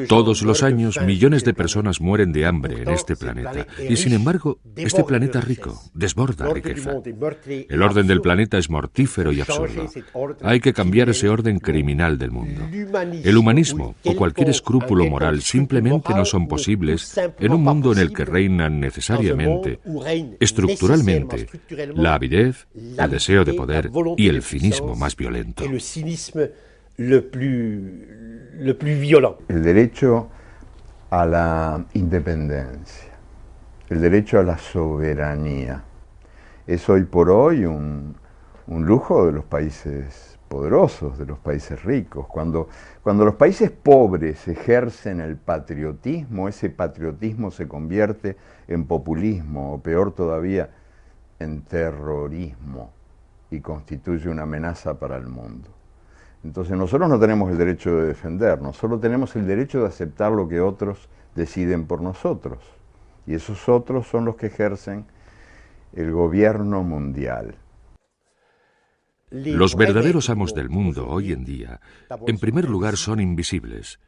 Todos los años, millones de personas mueren de hambre en este planeta. Y sin embargo, este planeta rico desborda riqueza. El orden del planeta es mortífero y absurdo. Hay que cambiar ese orden criminal del mundo. El humanismo o cualquier escrúpulo moral simplemente no son posibles en un mundo en el que reinan necesariamente, estructuralmente, la avidez, el deseo de poder y el cinismo más violento. El derecho a la independencia, el derecho a la soberanía, es hoy por hoy un lujo de los países poderosos, de los países ricos. Cuando los países pobres ejercen el patriotismo, ese patriotismo se convierte en populismo, o peor todavía, en terrorismo, y constituye una amenaza para el mundo. Entonces nosotros no tenemos el derecho de defendernos, solo tenemos el derecho de aceptar lo que otros deciden por nosotros. Y esos otros son los que ejercen el gobierno mundial. Los verdaderos amos del mundo hoy en día, en primer lugar, son invisibles.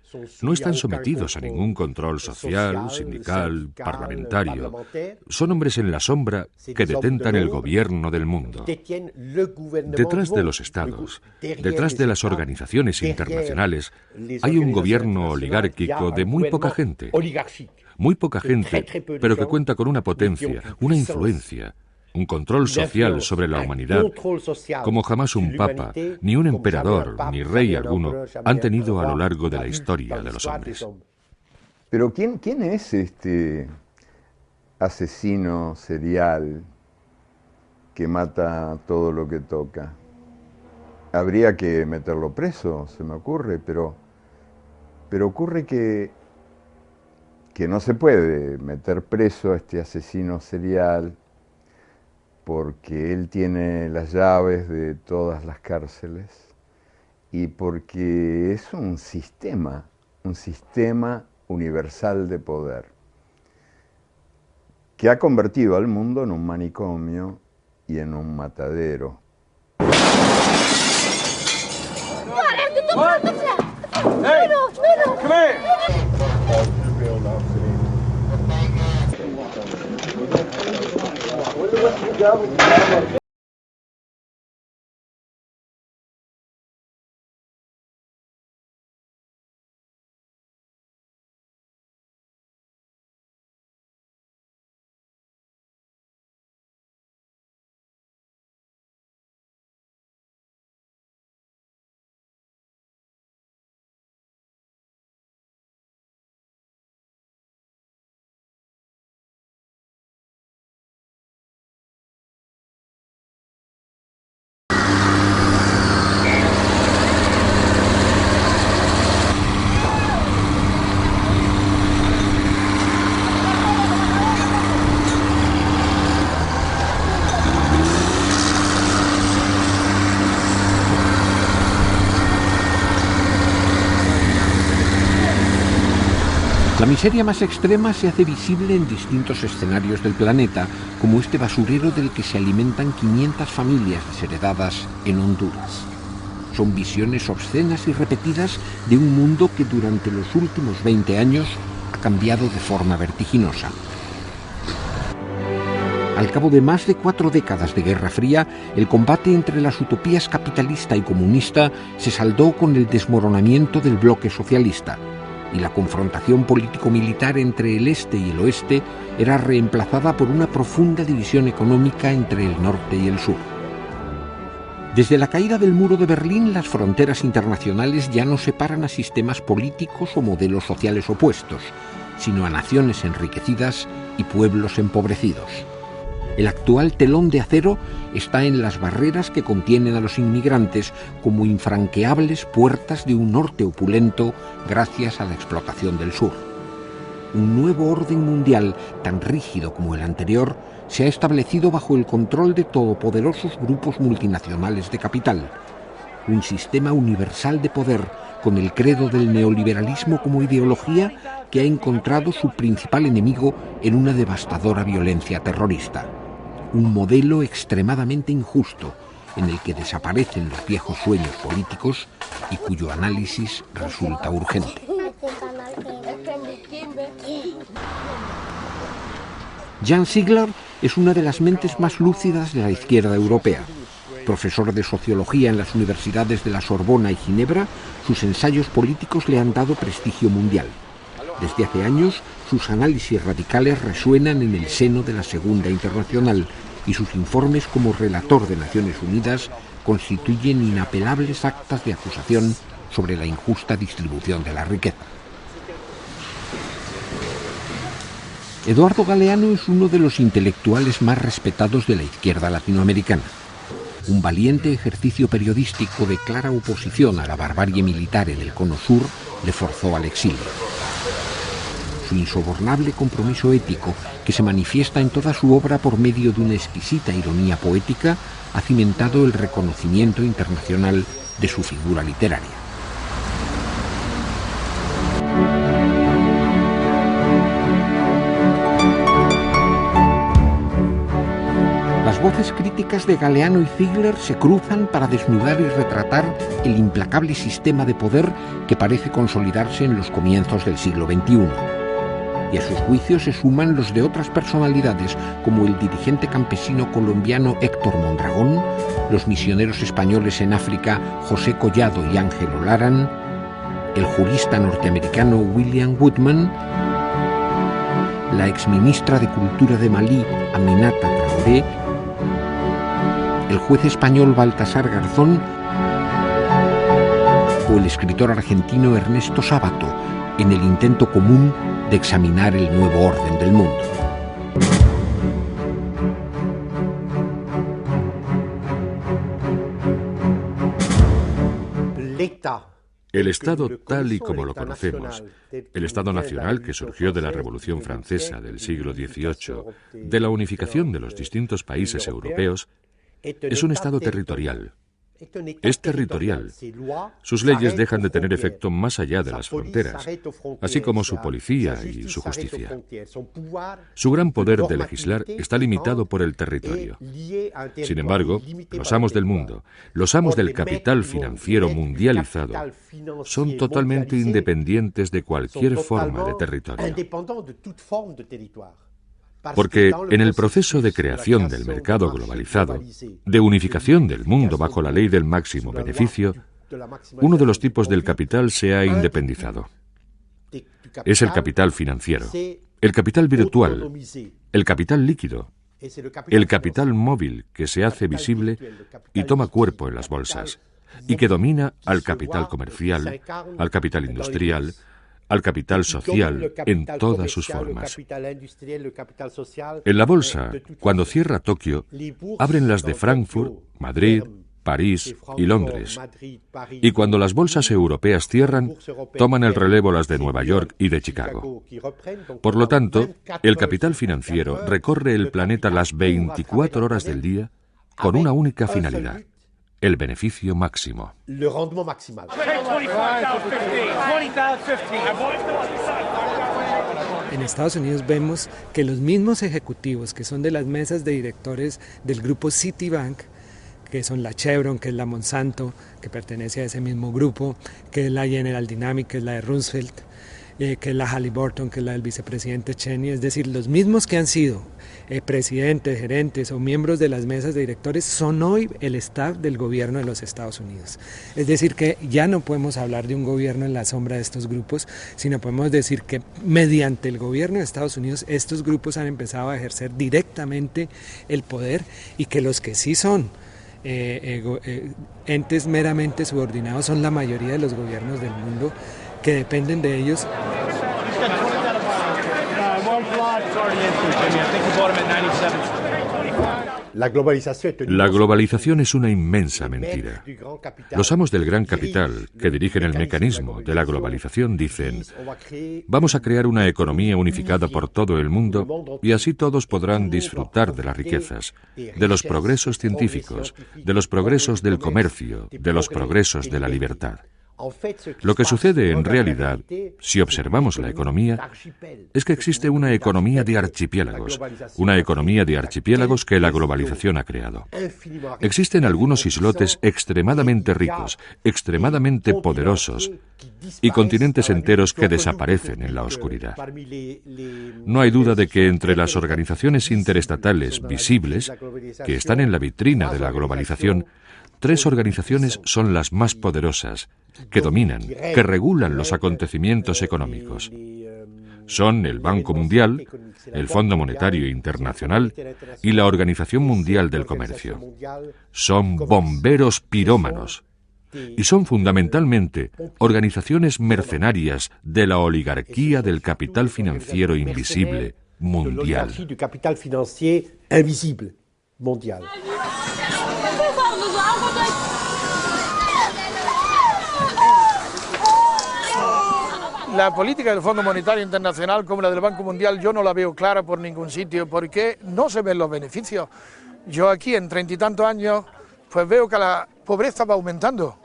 No están sometidos a ningún control social, sindical, parlamentario. Son hombres en la sombra que detentan el gobierno del mundo. Detrás de los estados, detrás de las organizaciones internacionales, hay un gobierno oligárquico de muy poca gente. Muy poca gente, pero que cuenta con una potencia, una influencia, un control social sobre la humanidad, como jamás un papa, ni un emperador, ni rey alguno han tenido a lo largo de la historia de los hombres. Pero ¿quién es este asesino serial que mata todo lo que toca? Habría que meterlo preso, se me ocurre, pero ocurre que no se puede meter preso a este asesino serial porque él tiene las llaves de todas las cárceles y porque es un sistema universal de poder que ha convertido al mundo en un manicomio y en un matadero. La miseria más extrema se hace visible en distintos escenarios del planeta, como este basurero del que se alimentan 500 familias desheredadas en Honduras. Son visiones obscenas y repetidas de un mundo que durante los últimos 20 años ha cambiado de forma vertiginosa. Al cabo de más de 4 décadas de Guerra Fría, el combate entre las utopías capitalista y comunista se saldó con el desmoronamiento del bloque socialista, y la confrontación político-militar entre el este y el oeste era reemplazada por una profunda división económica entre el norte y el sur. Desde la caída del muro de Berlín, las fronteras internacionales ya no separan a sistemas políticos o modelos sociales opuestos, sino a naciones enriquecidas y pueblos empobrecidos. El actual telón de acero está en las barreras que contienen a los inmigrantes como infranqueables puertas de un norte opulento gracias a la explotación del sur. Un nuevo orden mundial, tan rígido como el anterior, se ha establecido bajo el control de todopoderosos grupos multinacionales de capital. Un sistema universal de poder con el credo del neoliberalismo como ideología que ha encontrado su principal enemigo en una devastadora violencia terrorista. Un modelo extremadamente injusto, en el que desaparecen los viejos sueños políticos y cuyo análisis resulta urgente. Jan Ziegler es una de las mentes más lúcidas de la izquierda europea. Profesor de sociología en las universidades de la Sorbona y Ginebra, sus ensayos políticos le han dado prestigio mundial. Desde hace años, sus análisis radicales resuenan en el seno de la Segunda Internacional y sus informes como relator de Naciones Unidas constituyen inapelables actas de acusación sobre la injusta distribución de la riqueza. Eduardo Galeano es uno de los intelectuales más respetados de la izquierda latinoamericana. Un valiente ejercicio periodístico de clara oposición a la barbarie militar en el Cono Sur le forzó al exilio. Su insobornable compromiso ético, que se manifiesta en toda su obra por medio de una exquisita ironía poética, ha cimentado el reconocimiento internacional de su figura literaria. Las voces críticas de Galeano y Ziegler se cruzan para desnudar y retratar el implacable sistema de poder que parece consolidarse en los comienzos del siglo XXI. Y a sus juicios se suman los de otras personalidades como el dirigente campesino colombiano Héctor Mondragón, los misioneros españoles en África José Collado y Ángel Olaran, el jurista norteamericano William Woodman, la exministra de Cultura de Malí Aminata Traoré, el juez español Baltasar Garzón o el escritor argentino Ernesto Sábato, en el intento común de examinar el nuevo orden del mundo. El Estado tal y como lo conocemos, el Estado nacional que surgió de la Revolución Francesa del siglo XVIII, de la unificación de los distintos países europeos, es un Estado territorial. Es territorial. Sus leyes dejan de tener efecto más allá de las fronteras, así como su policía y su justicia. Su gran poder de legislar está limitado por el territorio. Sin embargo, los amos del mundo, los amos del capital financiero mundializado, son totalmente independientes de cualquier forma de territorio. Porque en el proceso de creación del mercado globalizado, de unificación del mundo bajo la ley del máximo beneficio, uno de los tipos del capital se ha independizado. Es el capital financiero, el capital virtual, el capital líquido, el capital móvil que se hace visible y toma cuerpo en las bolsas, y que domina al capital comercial, al capital industrial, al capital social en todas sus formas. En la bolsa, cuando cierra Tokio, abren las de Frankfurt, Madrid, París y Londres. Y cuando las bolsas europeas cierran, toman el relevo las de Nueva York y de Chicago. Por lo tanto, el capital financiero recorre el planeta las 24 horas del día con una única finalidad: el beneficio máximo. En Estados Unidos vemos que los mismos ejecutivos que son de las mesas de directores del grupo Citibank, que son la Chevron, que es la Monsanto, que pertenece a ese mismo grupo, que es la General Dynamics, que es la de Roosevelt, que es la Halliburton, que es la del vicepresidente Cheney, es decir, los mismos que han sido presidentes, gerentes o miembros de las mesas de directores son hoy el staff del gobierno de los Estados Unidos. Es decir, que ya no podemos hablar de un gobierno en la sombra de estos grupos, sino podemos decir que mediante el gobierno de Estados Unidos estos grupos han empezado a ejercer directamente el poder, y que los que sí son entes meramente subordinados son la mayoría de los gobiernos del mundo, que dependen de ellos. La globalización es una inmensa mentira. Los amos del gran capital, que dirigen el mecanismo de la globalización, dicen: vamos a crear una economía unificada por todo el mundo y así todos podrán disfrutar de las riquezas, de los progresos científicos, de los progresos del comercio, de los progresos de la libertad. Lo que sucede en realidad, si observamos la economía, es que existe una economía de archipiélagos que la globalización ha creado. Existen algunos islotes extremadamente ricos, extremadamente poderosos, y continentes enteros que desaparecen en la oscuridad. No hay duda de que entre las organizaciones interestatales visibles, que están en la vitrina de la globalización, 3 organizaciones son las más poderosas, que dominan, que regulan los acontecimientos económicos. Son el Banco Mundial, el Fondo Monetario Internacional y la Organización Mundial del Comercio. Son bomberos pirómanos y son fundamentalmente organizaciones mercenarias de la oligarquía del capital financiero invisible mundial. La política del Fondo Monetario Internacional como la del Banco Mundial yo no la veo clara por ningún sitio porque no se ven los beneficios. Yo aquí en 30 y tantos años pues veo que la pobreza va aumentando.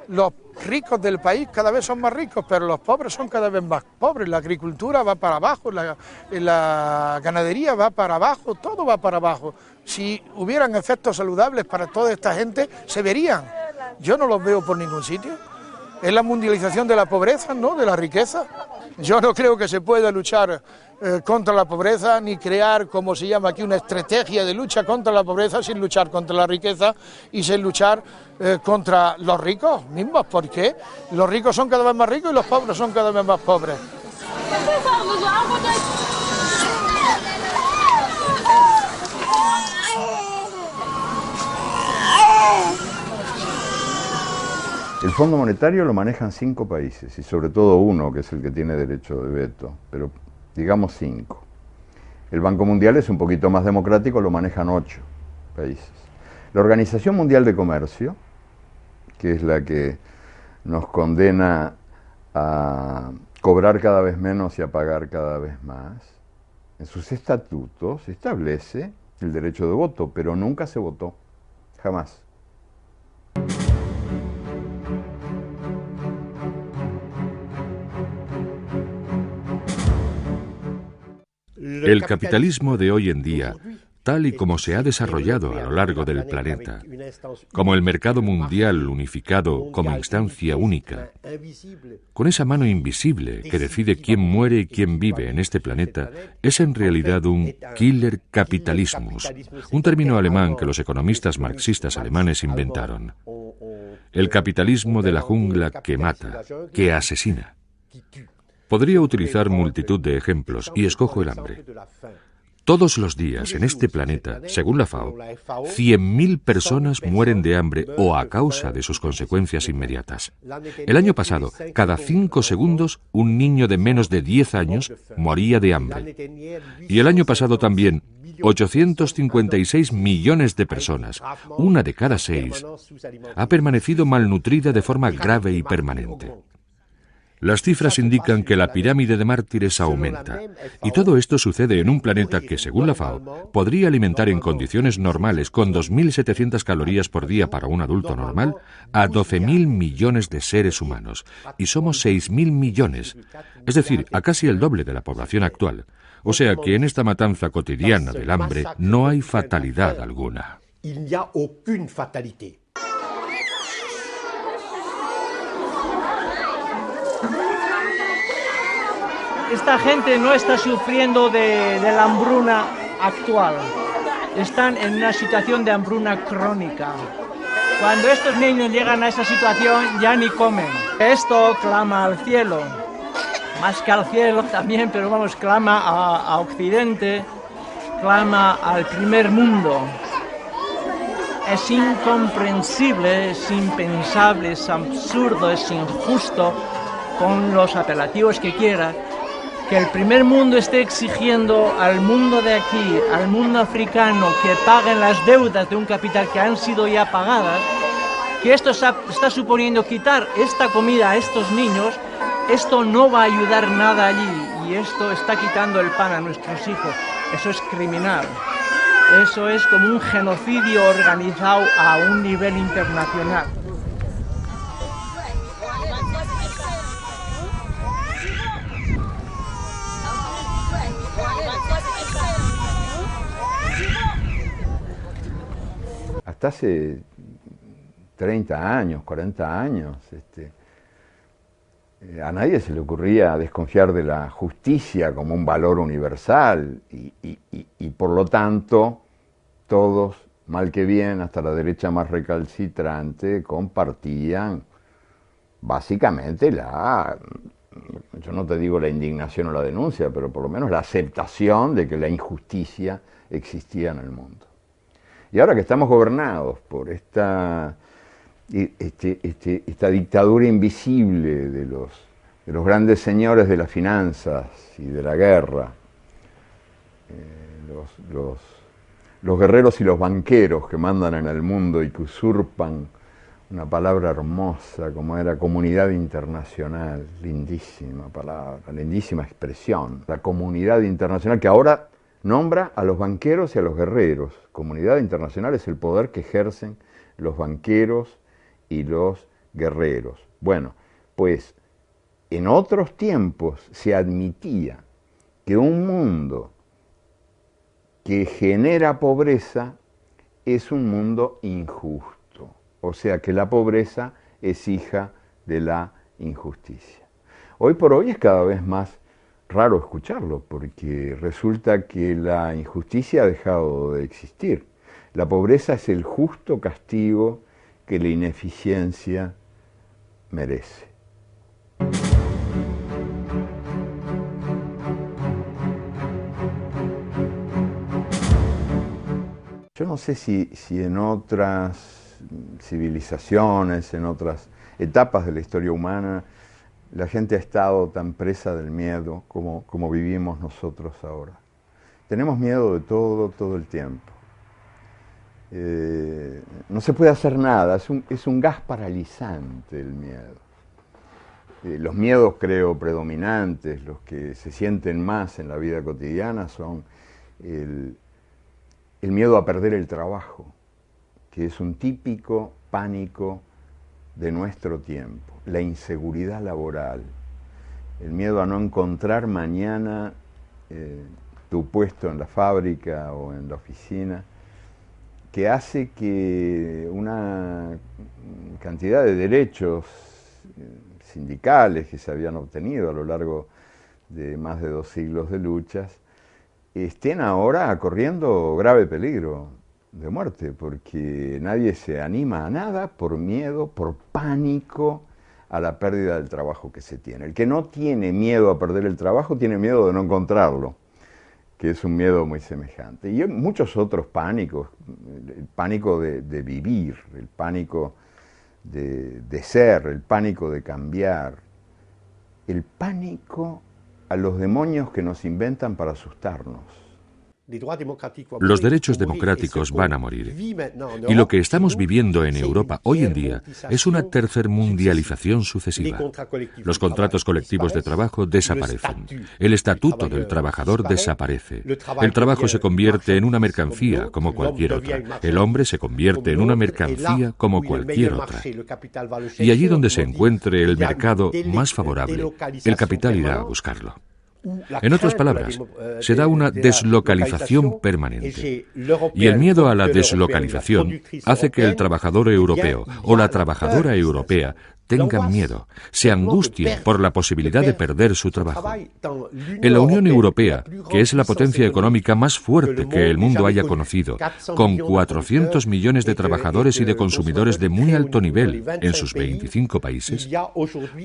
Los ricos del país cada vez son más ricos, pero los pobres son cada vez más pobres. La agricultura va para abajo, la ganadería va para abajo, todo va para abajo. Si hubieran efectos saludables para toda esta gente, se verían. Yo no los veo por ningún sitio. Es la mundialización de la pobreza, ¿no?, de la riqueza. Yo no creo que se pueda luchar contra la pobreza ni crear, como se llama aquí, una estrategia de lucha contra la pobreza sin luchar contra la riqueza y sin luchar contra los ricos mismos. ¿Por qué? Los ricos son cada vez más ricos y los pobres son cada vez más pobres. El Fondo Monetario lo manejan 5 países, y sobre todo uno, que es el que tiene derecho de veto, pero digamos 5. El Banco Mundial es un poquito más democrático, lo manejan 8 países. La Organización Mundial de Comercio, que es la que nos condena a cobrar cada vez menos y a pagar cada vez más, en sus estatutos establece el derecho de voto, pero nunca se votó, jamás. El capitalismo de hoy en día, tal y como se ha desarrollado a lo largo del planeta, como el mercado mundial unificado como instancia única, con esa mano invisible que decide quién muere y quién vive en este planeta, es en realidad un killer capitalismus, un término alemán que los economistas marxistas alemanes inventaron. El capitalismo de la jungla que mata, que asesina. Podría utilizar multitud de ejemplos y escojo el hambre. Todos los días en este planeta, según la FAO, 100.000 personas mueren de hambre o a causa de sus consecuencias inmediatas. El año pasado, cada 5 segundos, un niño de menos de 10 años moría de hambre. Y el año pasado también, 856 millones de personas, una de cada 6, ha permanecido malnutrida de forma grave y permanente. Las cifras indican que la pirámide de mártires aumenta, y todo esto sucede en un planeta que, según la FAO, podría alimentar en condiciones normales con 2.700 calorías por día para un adulto normal a 12.000 millones de seres humanos, y somos 6.000 millones, es decir, a casi el doble de la población actual. O sea que en esta matanza cotidiana del hambre no hay fatalidad alguna. Esta gente no está sufriendo de la hambruna actual, están en una situación de hambruna crónica. Cuando estos niños llegan a esa situación ya ni comen. Esto clama al cielo, más que al cielo también, pero vamos, clama a Occidente, clama al primer mundo. Es incomprensible, es impensable, es absurdo, es injusto, con los apelativos que quiera, que el primer mundo esté exigiendo al mundo de aquí, al mundo africano, que paguen las deudas de un capital que han sido ya pagadas, que esto está suponiendo quitar esta comida a estos niños. Esto no va a ayudar nada allí, y esto está quitando el pan a nuestros hijos. Eso es criminal. Eso es como un genocidio organizado a un nivel internacional. hasta hace 30 años, 40 años, a nadie se le ocurría desconfiar de la justicia como un valor universal y por lo tanto todos, mal que bien, hasta la derecha más recalcitrante, compartían básicamente yo no te digo la indignación o la denuncia, pero por lo menos la aceptación de que la injusticia existía en el mundo. Y ahora que estamos gobernados por esta dictadura invisible de los grandes señores de las finanzas y de la guerra, los guerreros y los banqueros que mandan en el mundo y que usurpan una palabra hermosa como era comunidad internacional, lindísima palabra, lindísima expresión, la comunidad internacional que ahora nombra a los banqueros y a los guerreros. Comunidad internacional es el poder que ejercen los banqueros y los guerreros. Bueno, pues en otros tiempos se admitía que un mundo que genera pobreza es un mundo injusto. O sea que la pobreza es hija de la injusticia. Hoy por hoy es cada vez más raro escucharlo, porque resulta que la injusticia ha dejado de existir. La pobreza es el justo castigo que la ineficiencia merece. Yo no sé si en otras civilizaciones, en otras etapas de la historia humana, la gente ha estado tan presa del miedo como vivimos nosotros ahora. Tenemos miedo de todo el tiempo. No se puede hacer nada, es un gas paralizante el miedo. Los miedos, creo, predominantes, los que se sienten más en la vida cotidiana son el miedo a perder el trabajo, que es un típico pánico de nuestro tiempo, la inseguridad laboral, el miedo a no encontrar mañana tu puesto en la fábrica o en la oficina, que hace que una cantidad de derechos sindicales que se habían obtenido a lo largo de más de 2 siglos de luchas estén ahora corriendo grave peligro de muerte, porque nadie se anima a nada por miedo, por pánico a la pérdida del trabajo que se tiene. El que no tiene miedo a perder el trabajo tiene miedo de no encontrarlo, que es un miedo muy semejante. Y hay muchos otros pánicos, el pánico de vivir, el pánico de ser, el pánico de cambiar, el pánico a los demonios que nos inventan para asustarnos. Los derechos democráticos van a morir. Y lo que estamos viviendo en Europa hoy en día es una tercermundialización sucesiva. Los contratos colectivos de trabajo desaparecen. El estatuto del trabajador desaparece. El trabajo se convierte en una mercancía como cualquier otra. El hombre se convierte en una mercancía como cualquier otra. Y allí donde se encuentre el mercado más favorable, el capital irá a buscarlo. En otras palabras, se da una deslocalización permanente. Y el miedo a la deslocalización hace que el trabajador europeo o la trabajadora europea tengan miedo, se angustien por la posibilidad de perder su trabajo. En la Unión Europea, que es la potencia económica más fuerte que el mundo haya conocido, con 400 millones de trabajadores y de consumidores de muy alto nivel en sus 25 países,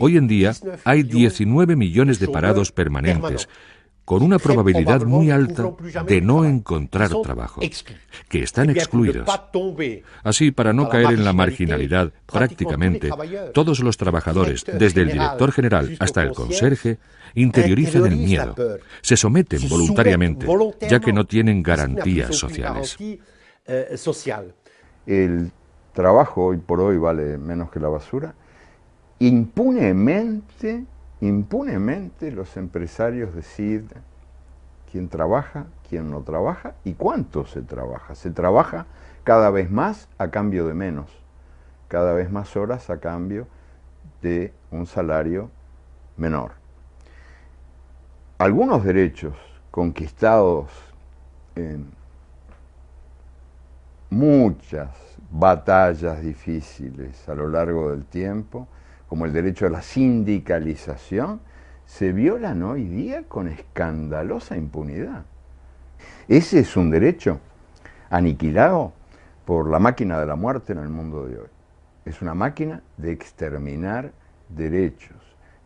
hoy en día hay 19 millones de parados permanentes, con una probabilidad muy alta de no encontrar trabajo, que están excluidos. Así, para no caer en la marginalidad, prácticamente todos los trabajadores, desde el director general hasta el conserje, interiorizan el miedo, se someten voluntariamente, ya que no tienen garantías sociales. El trabajo hoy por hoy vale menos que la basura. Impunemente los empresarios deciden quién trabaja, quién no trabaja y cuánto se trabaja. Se trabaja cada vez más a cambio de menos, cada vez más horas a cambio de un salario menor. Algunos derechos conquistados muchas batallas difíciles a lo largo del tiempo, como el derecho a la sindicalización, se violan hoy día con escandalosa impunidad. Ese es un derecho aniquilado por la máquina de la muerte en el mundo de hoy. Es una máquina de exterminar derechos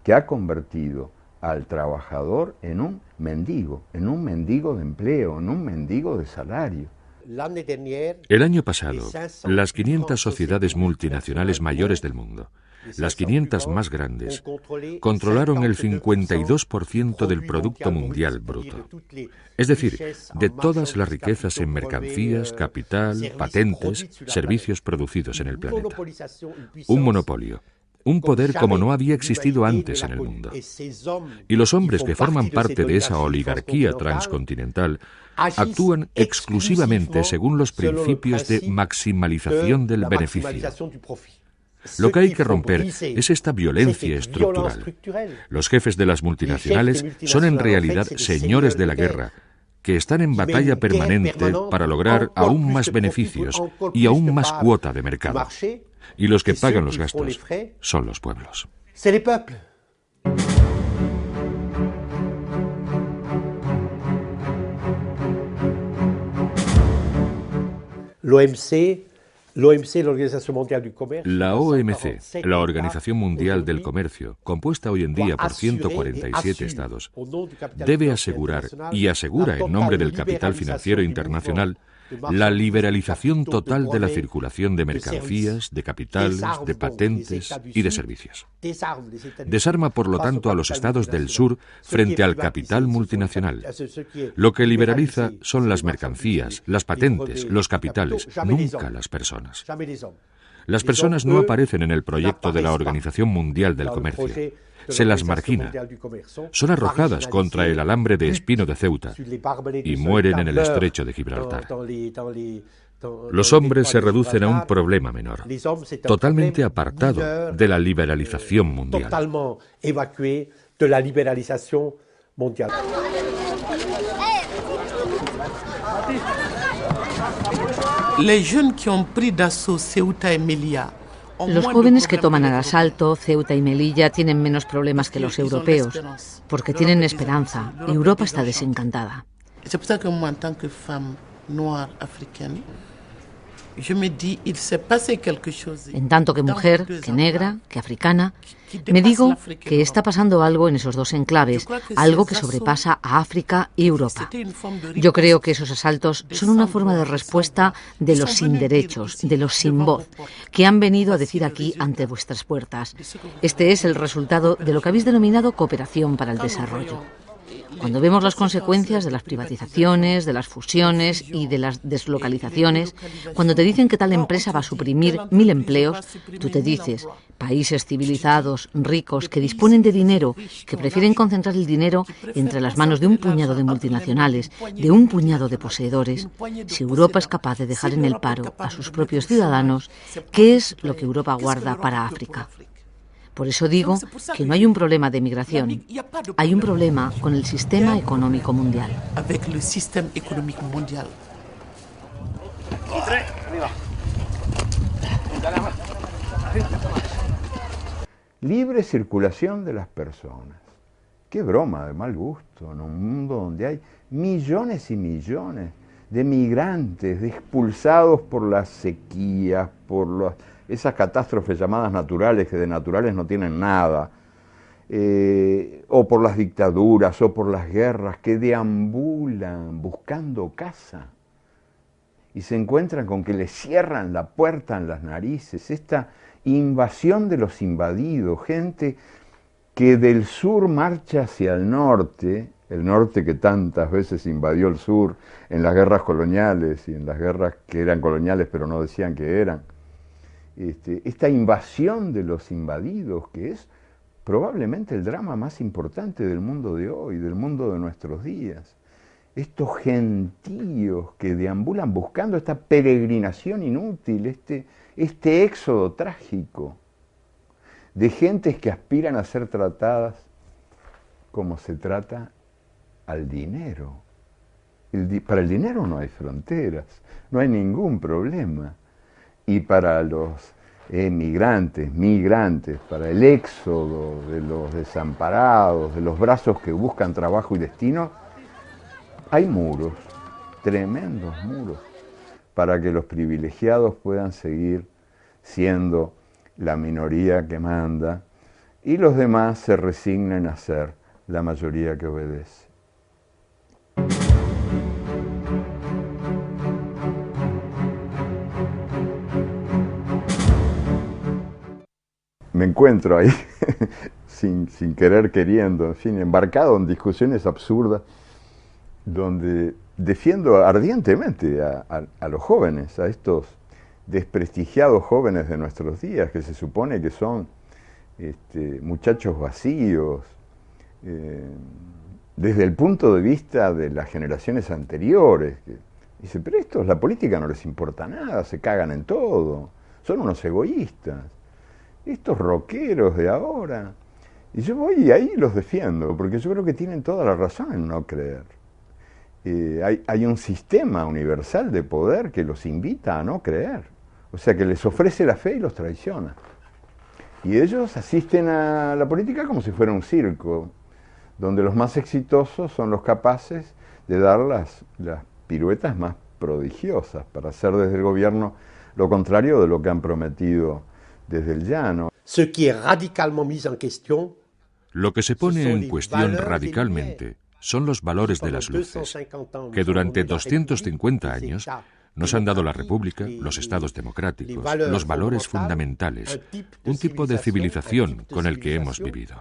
que ha convertido al trabajador en un mendigo de empleo, en un mendigo de salario. El año pasado, las 500 sociedades multinacionales mayores del mundo, las 500 más grandes, controlaron el 52% del Producto Mundial Bruto. Es decir, de todas las riquezas en mercancías, capital, patentes, servicios producidos en el planeta. Un monopolio. Un poder como no había existido antes en el mundo. Y los hombres que forman parte de esa oligarquía transcontinental actúan exclusivamente según los principios de maximalización del beneficio. Lo que hay que romper es esta violencia estructural. Los jefes de las multinacionales son en realidad señores de la guerra, que están en batalla permanente para lograr aún más beneficios y aún más cuota de mercado. Y los que pagan los gastos son los pueblos. La OMC, la Organización Mundial del Comercio, compuesta hoy en día por 147 estados, debe asegurar, y asegura en nombre del capital financiero internacional, la liberalización total de la circulación de mercancías, de capitales, de patentes y de servicios. Desarma, por lo tanto, a los estados del sur frente al capital multinacional. Lo que liberaliza son las mercancías, las patentes, los capitales, nunca las personas. Las personas no aparecen en el proyecto de la Organización Mundial del Comercio. Se las margina. Son arrojadas contra el alambre de espino de Ceuta y mueren en el estrecho de Gibraltar. Los hombres se reducen a un problema menor, totalmente apartado de la liberalización mundial. Los jóvenes que toman al asalto Ceuta y Melilla tienen menos problemas que los europeos, porque tienen esperanza. Europa está desencantada. En tanto que mujer, que negra, que africana, me digo que está pasando algo en esos dos enclaves, algo que sobrepasa a África y Europa. Yo creo que esos asaltos son una forma de respuesta de los sin derechos, de los sin voz, que han venido a decir aquí ante vuestras puertas. Este es el resultado de lo que habéis denominado cooperación para el desarrollo. Cuando vemos las consecuencias de las privatizaciones, de las fusiones y de las deslocalizaciones, cuando te dicen que tal empresa va a suprimir 1000 empleos, tú te dices, países civilizados, ricos, que disponen de dinero, que prefieren concentrar el dinero entre las manos de un puñado de multinacionales, de un puñado de poseedores. Si Europa es capaz de dejar en el paro a sus propios ciudadanos, ¿qué es lo que Europa guarda para África? Por eso digo que no hay un problema de migración, hay un problema con el sistema económico mundial. Libre circulación de las personas. Qué broma de mal gusto en un mundo donde hay millones y millones de migrantes, de expulsados por las sequías, por esas catástrofes llamadas naturales, que de naturales no tienen nada, o por las dictaduras, o por las guerras, que deambulan buscando casa y se encuentran con que les cierran la puerta en las narices. Esta invasión de los invadidos, gente que del sur marcha hacia el norte que tantas veces invadió el sur en las guerras coloniales y en las guerras que eran coloniales pero no decían que eran. Esta invasión de los invadidos, que es probablemente el drama más importante del mundo de hoy, del mundo de nuestros días. Estos gentíos que deambulan buscando esta peregrinación inútil, este éxodo trágico de gentes que aspiran a ser tratadas como se trata al dinero. Para el dinero no hay fronteras, no hay ningún problema. Y para los migrantes, para el éxodo de los desamparados, de los brazos que buscan trabajo y destino, hay muros, tremendos muros, para que los privilegiados puedan seguir siendo la minoría que manda y los demás se resignen a ser la mayoría que obedece. Me encuentro ahí, sin querer queriendo, en fin, embarcado en discusiones absurdas, donde defiendo ardientemente a los jóvenes, a estos desprestigiados jóvenes de nuestros días, que se supone que son muchachos vacíos, desde el punto de vista de las generaciones anteriores. Dice, pero estos, la política no les importa nada, se cagan en todo, son unos egoístas. Estos rockeros de ahora. Y yo voy y ahí los defiendo, porque yo creo que tienen toda la razón en no creer. Hay un sistema universal de poder que los invita a no creer. O sea, que les ofrece la fe y los traiciona. Y ellos asisten a la política como si fuera un circo, donde los más exitosos son los capaces de dar las piruetas más prodigiosas para hacer desde el gobierno lo contrario de lo que han prometido desde el llano. Lo que se pone en cuestión radicalmente son los valores de las luces, que durante 250 años nos han dado la República, los estados democráticos, los valores fundamentales, un tipo de civilización con el que hemos vivido.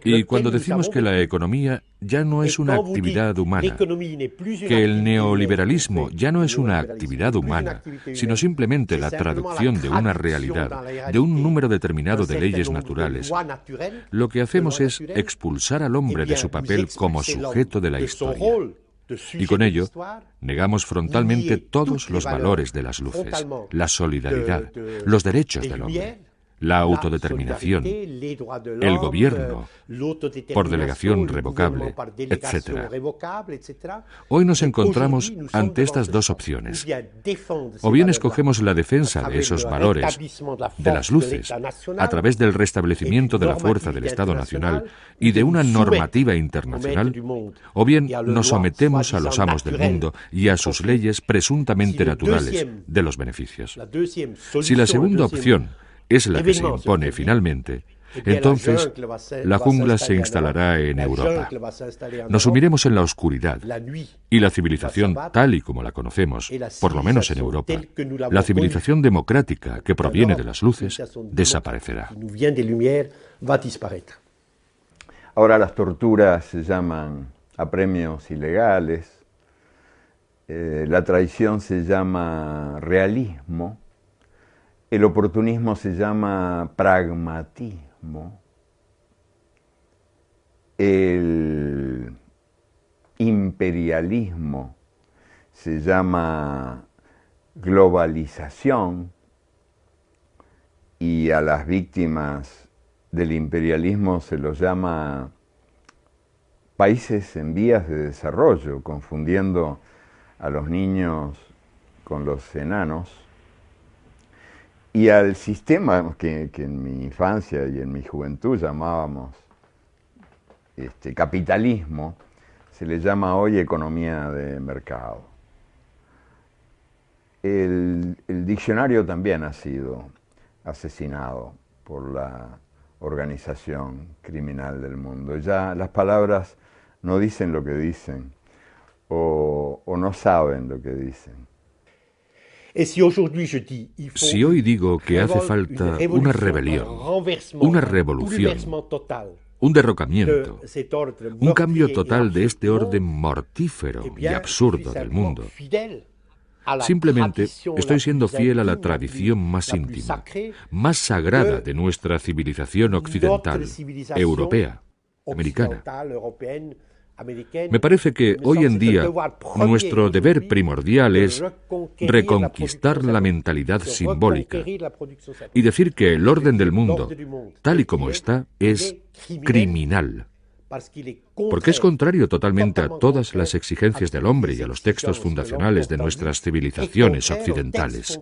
Y cuando decimos que la economía ya no es una actividad humana, que el neoliberalismo ya no es una actividad humana, sino simplemente la traducción de una realidad, de un número determinado de leyes naturales, lo que hacemos es expulsar al hombre de su papel como sujeto de la historia. Y con ello, negamos frontalmente todos los valores de las luces, la solidaridad, los derechos del hombre, la autodeterminación, el gobierno, por delegación revocable, etc. Hoy nos encontramos ante estas dos opciones. O bien escogemos la defensa de esos valores, de las luces, a través del restablecimiento de la fuerza del Estado Nacional y de una normativa internacional, o bien nos sometemos a los amos del mundo y a sus leyes presuntamente naturales de los beneficios. Si la segunda opción es la que se impone finalmente, entonces la jungla se instalará en Europa. Nos sumiremos en la oscuridad y la civilización tal y como la conocemos, por lo menos en Europa, la civilización democrática que proviene de las luces, desaparecerá. Ahora las torturas se llaman apremios ilegales, la traición se llama realismo, el oportunismo se llama pragmatismo, el imperialismo se llama globalización y a las víctimas del imperialismo se los llama países en vías de desarrollo, confundiendo a los niños con los enanos. Y al sistema que en mi infancia y en mi juventud llamábamos capitalismo, se le llama hoy economía de mercado. El diccionario también ha sido asesinado por la organización criminal del mundo. Ya las palabras no dicen lo que dicen o no saben lo que dicen. Si hoy digo que hace falta una rebelión, una revolución, un derrocamiento, un cambio total de este orden mortífero y absurdo del mundo, simplemente estoy siendo fiel a la tradición más íntima, más sagrada de nuestra civilización occidental, europea, americana. Me parece que hoy en día nuestro deber primordial es reconquistar la mentalidad simbólica y decir que el orden del mundo, tal y como está, es criminal, porque es contrario totalmente a todas las exigencias del hombre y a los textos fundacionales de nuestras civilizaciones occidentales.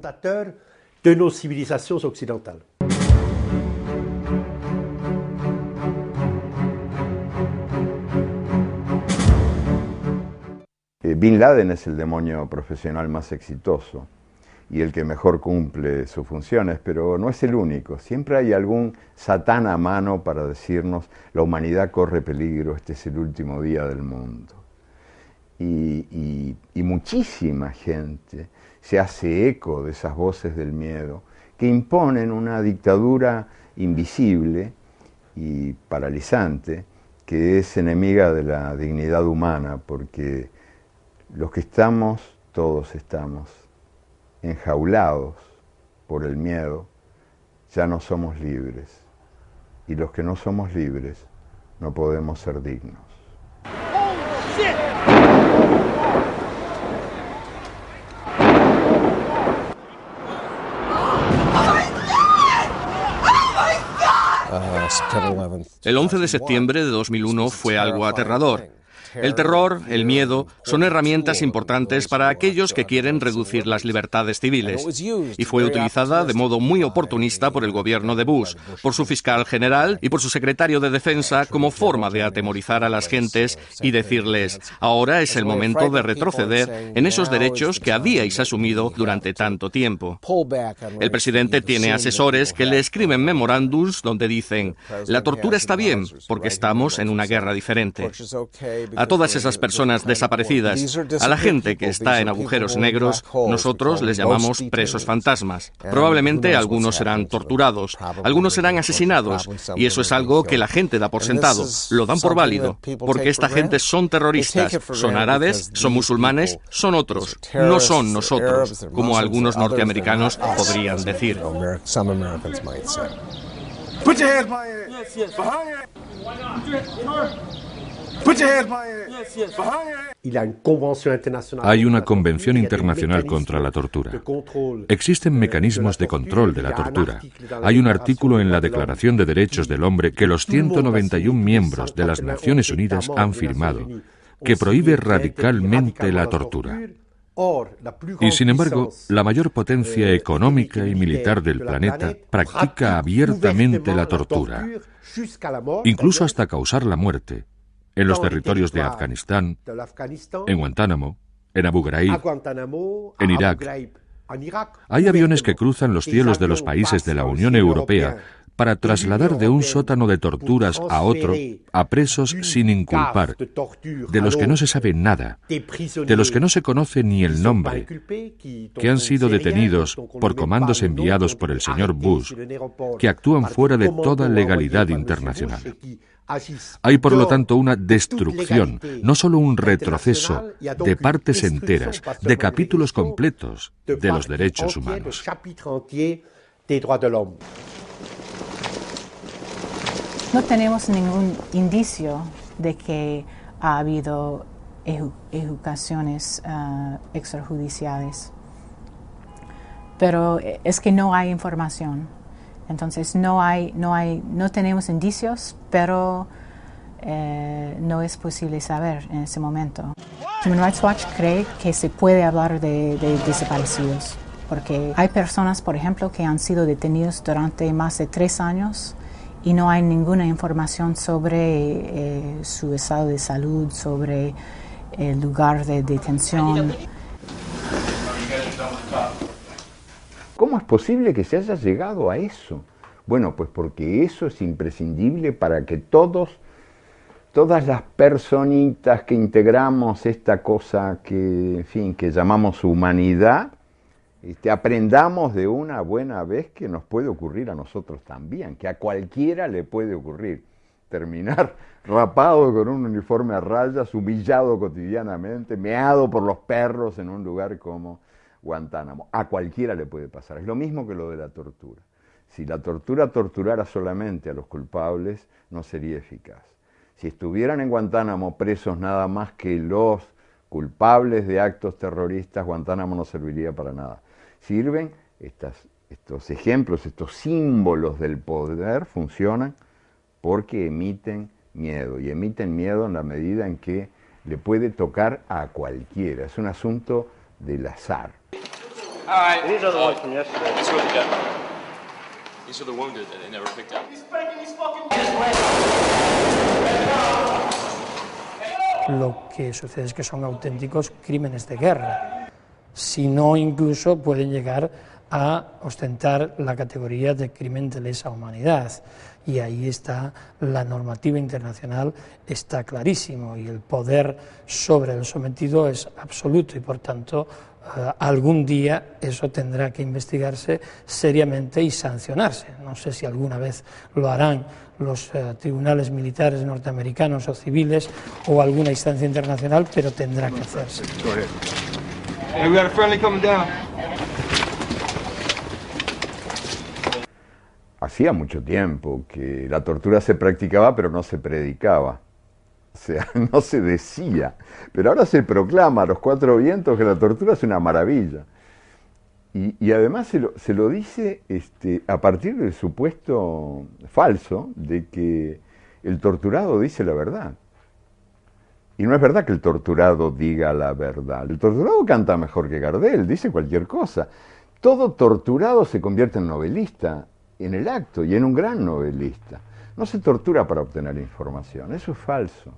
Bin Laden es el demonio profesional más exitoso y el que mejor cumple sus funciones, pero no es el único. Siempre hay algún satán a mano para decirnos: la humanidad corre peligro, este es el último día del mundo. Y muchísima gente se hace eco de esas voces del miedo que imponen una dictadura invisible y paralizante que es enemiga de la dignidad humana, porque los que estamos, todos estamos enjaulados por el miedo, ya no somos libres. Y los que no somos libres no podemos ser dignos. El 11 de septiembre de 2001 fue algo aterrador. El terror, el miedo, son herramientas importantes para aquellos que quieren reducir las libertades civiles. Y fue utilizada de modo muy oportunista por el gobierno de Bush, por su fiscal general y por su secretario de Defensa como forma de atemorizar a las gentes y decirles: ahora es el momento de retroceder en esos derechos que habíais asumido durante tanto tiempo. El presidente tiene asesores que le escriben memorándums donde dicen: la tortura está bien porque estamos en una guerra diferente. A todas esas personas desaparecidas, a la gente que está en agujeros negros, nosotros les llamamos presos fantasmas. Probablemente algunos serán torturados, algunos serán asesinados, y eso es algo que la gente da por sentado, lo dan por válido, porque esta gente son terroristas, son árabes, son musulmanes, son otros, no son nosotros, como algunos norteamericanos podrían decir. Hay una convención internacional contra la tortura. Existen mecanismos de control de la tortura. Hay un artículo en la Declaración de Derechos del Hombre que los 191 miembros de las Naciones Unidas han firmado, que prohíbe radicalmente la tortura. Y sin embargo, la mayor potencia económica y militar del planeta practica abiertamente la tortura, incluso hasta causar la muerte, en los territorios de Afganistán, en Guantánamo, en Abu Ghraib, en Irak. Hay aviones que cruzan los cielos de los países de la Unión Europea para trasladar de un sótano de torturas a otro a presos sin inculpar, de los que no se sabe nada, de los que no se conoce ni el nombre, que han sido detenidos por comandos enviados por el señor Bush, que actúan fuera de toda legalidad internacional. Hay, por lo tanto, una destrucción, no solo un retroceso, de partes enteras, de capítulos completos de los derechos humanos. No tenemos ningún indicio de que ha habido ejecuciones extrajudiciales, pero es que no hay información. Entonces no tenemos indicios, pero no es posible saber en ese momento. Human Rights Watch cree que se puede hablar de desaparecidos, porque hay personas, por ejemplo, que han sido detenidos durante más de 3 años y no hay ninguna información sobre su estado de salud, sobre el lugar de detención. ¿Cómo es posible que se haya llegado a eso? Bueno, pues porque eso es imprescindible para que todas las personitas que integramos esta cosa que, en fin, que llamamos humanidad, aprendamos de una buena vez que nos puede ocurrir a nosotros también, que a cualquiera le puede ocurrir. Terminar rapado con un uniforme a rayas, humillado cotidianamente, meado por los perros en un lugar como Guantánamo. A cualquiera le puede pasar. Es lo mismo que lo de la tortura. Si la tortura torturara solamente a los culpables, no sería eficaz. Si estuvieran en Guantánamo presos nada más que los culpables de actos terroristas, Guantánamo no serviría para nada. Sirven estos ejemplos, estos símbolos del poder, funcionan porque emiten miedo, y emiten miedo en la medida en que le puede tocar a cualquiera. Es un asunto del azar. Lo que sucede es que son auténticos crímenes de guerra, si no incluso pueden llegar a ostentar la categoría de crimen de lesa humanidad. Y ahí está la normativa internacional, está clarísimo, y el poder sobre el sometido es absoluto, y por tanto algún día eso tendrá que investigarse seriamente y sancionarse. No sé si alguna vez lo harán los tribunales militares norteamericanos o civiles o alguna instancia internacional, pero tendrá que hacerse. Hacía mucho tiempo que la tortura se practicaba, pero no se predicaba. O sea, no se decía. Pero ahora se proclama a los cuatro vientos que la tortura es una maravilla. Y además se lo dice a partir del supuesto falso de que el torturado dice la verdad. Y no es verdad que el torturado diga la verdad. El torturado canta mejor que Gardel, dice cualquier cosa. Todo torturado se convierte en novelista en el acto, y en un gran novelista. No se tortura para obtener información, eso es falso.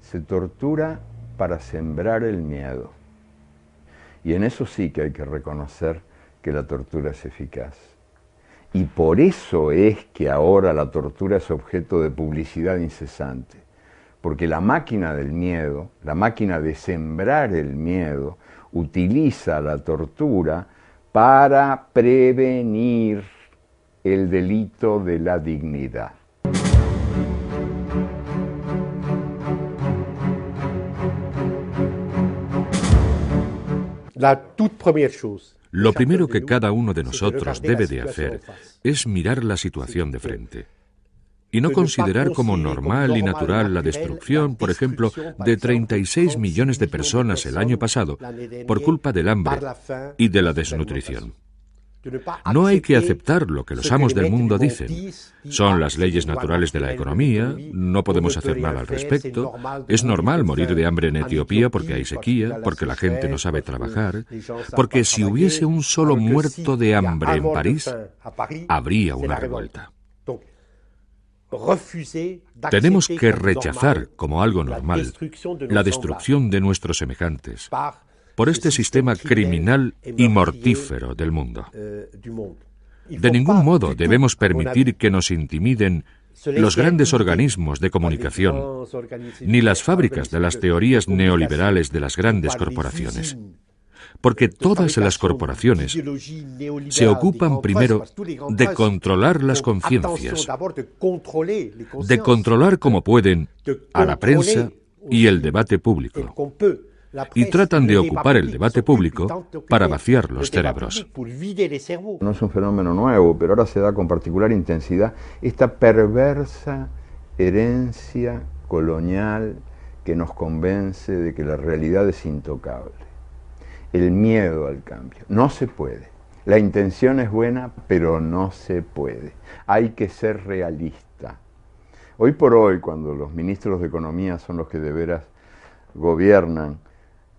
Se tortura para sembrar el miedo. Y en eso sí que hay que reconocer que la tortura es eficaz. Y por eso es que ahora la tortura es objeto de publicidad incesante. Porque la máquina del miedo, la máquina de sembrar el miedo, utiliza la tortura para prevenir el delito de la dignidad. Lo primero que cada uno de nosotros debe de hacer es mirar la situación de frente y no considerar como normal y natural la destrucción, por ejemplo, de 36 millones de personas el año pasado por culpa del hambre y de la desnutrición. No hay que aceptar lo que los amos del mundo dicen. Son las leyes naturales de la economía, no podemos hacer nada al respecto. Es normal morir de hambre en Etiopía porque hay sequía, porque la gente no sabe trabajar, porque si hubiese un solo muerto de hambre en París, habría una revuelta. Tenemos que rechazar como algo normal la destrucción de nuestros semejantes por este sistema criminal y mortífero del mundo. De ningún modo debemos permitir que nos intimiden los grandes organismos de comunicación, ni las fábricas de las teorías neoliberales de las grandes corporaciones. Porque todas las corporaciones se ocupan primero de controlar las conciencias, de controlar como pueden a la prensa y el debate público, y tratan de ocupar el debate público para vaciar los cerebros. No es un fenómeno nuevo, pero ahora se da con particular intensidad esta perversa herencia colonial que nos convence de que la realidad es intocable. El miedo al cambio. No se puede. La intención es buena, pero no se puede. Hay que ser realista. Hoy por hoy, cuando los ministros de Economía son los que de veras gobiernan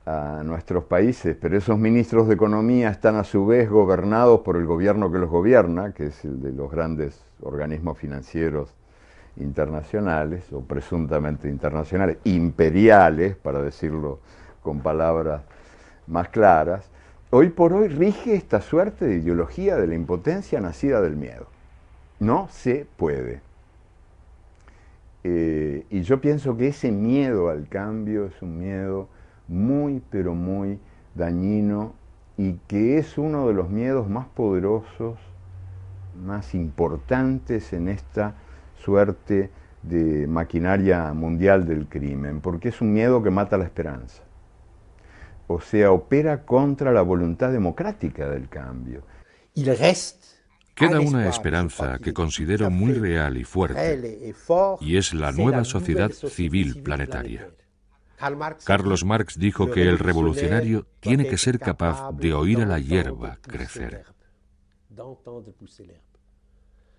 a nuestros países, pero esos ministros de Economía están a su vez gobernados por el gobierno que los gobierna, que es el de los grandes organismos financieros internacionales, o presuntamente internacionales, imperiales, para decirlo con palabras más claras. Hoy por hoy rige esta suerte de ideología de la impotencia nacida del miedo. No se puede. Y yo pienso que ese miedo al cambio es un miedo muy, pero muy dañino, y que es uno de los miedos más poderosos, más importantes en esta suerte de maquinaria mundial del crimen, porque es un miedo que mata la esperanza. O sea, opera contra la voluntad democrática del cambio. Queda una esperanza que considero muy real y fuerte, y es la nueva sociedad civil planetaria. Carlos Marx dijo que el revolucionario tiene que ser capaz de oír a la hierba crecer.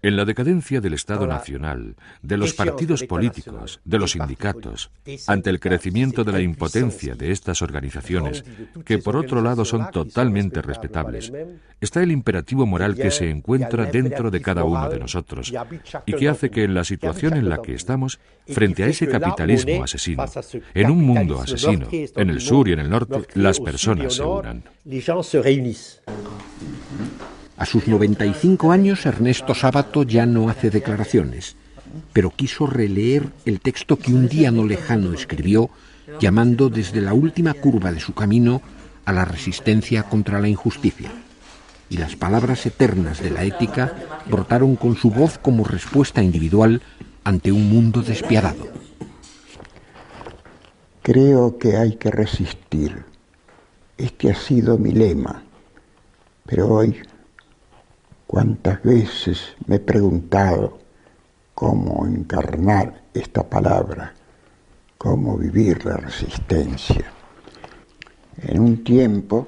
En la decadencia del Estado Nacional, de los partidos políticos, de los sindicatos, ante el crecimiento de la impotencia de estas organizaciones, que por otro lado son totalmente respetables, está el imperativo moral que se encuentra dentro de cada uno de nosotros y que hace que en la situación en la que estamos, frente a ese capitalismo asesino, en un mundo asesino, en el sur y en el norte, las personas se unan. A sus 95 años, Ernesto Sábato ya no hace declaraciones, pero quiso releer el texto que un día no lejano escribió, llamando desde la última curva de su camino a la resistencia contra la injusticia. Y las palabras eternas de la ética brotaron con su voz como respuesta individual ante un mundo despiadado. Creo que hay que resistir. Este ha sido mi lema, pero hoy cuántas veces me he preguntado cómo encarnar esta palabra, cómo vivir la resistencia. En un tiempo,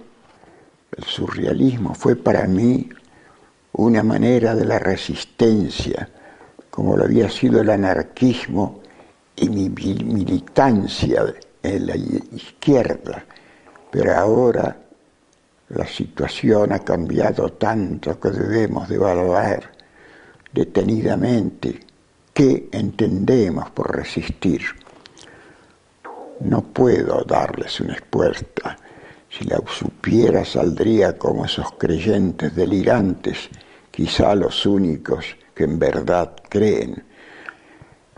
el surrealismo fue para mí una manera de la resistencia, como lo había sido el anarquismo y mi militancia en la izquierda, pero ahora la situación ha cambiado tanto que debemos de evaluar detenidamente qué entendemos por resistir. No puedo darles una respuesta. Si la supiera saldría como esos creyentes delirantes, quizá los únicos que en verdad creen,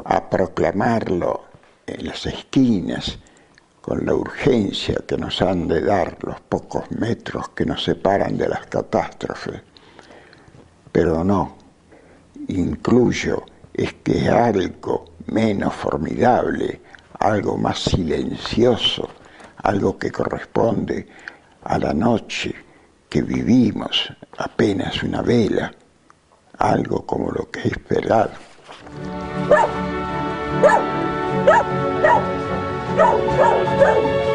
a proclamarlo en las esquinas, con la urgencia que nos han de dar los pocos metros que nos separan de las catástrofes. Pero no, incluyo es que algo menos formidable, algo más silencioso, algo que corresponde a la noche que vivimos, apenas una vela, algo como lo que es esperar. Go!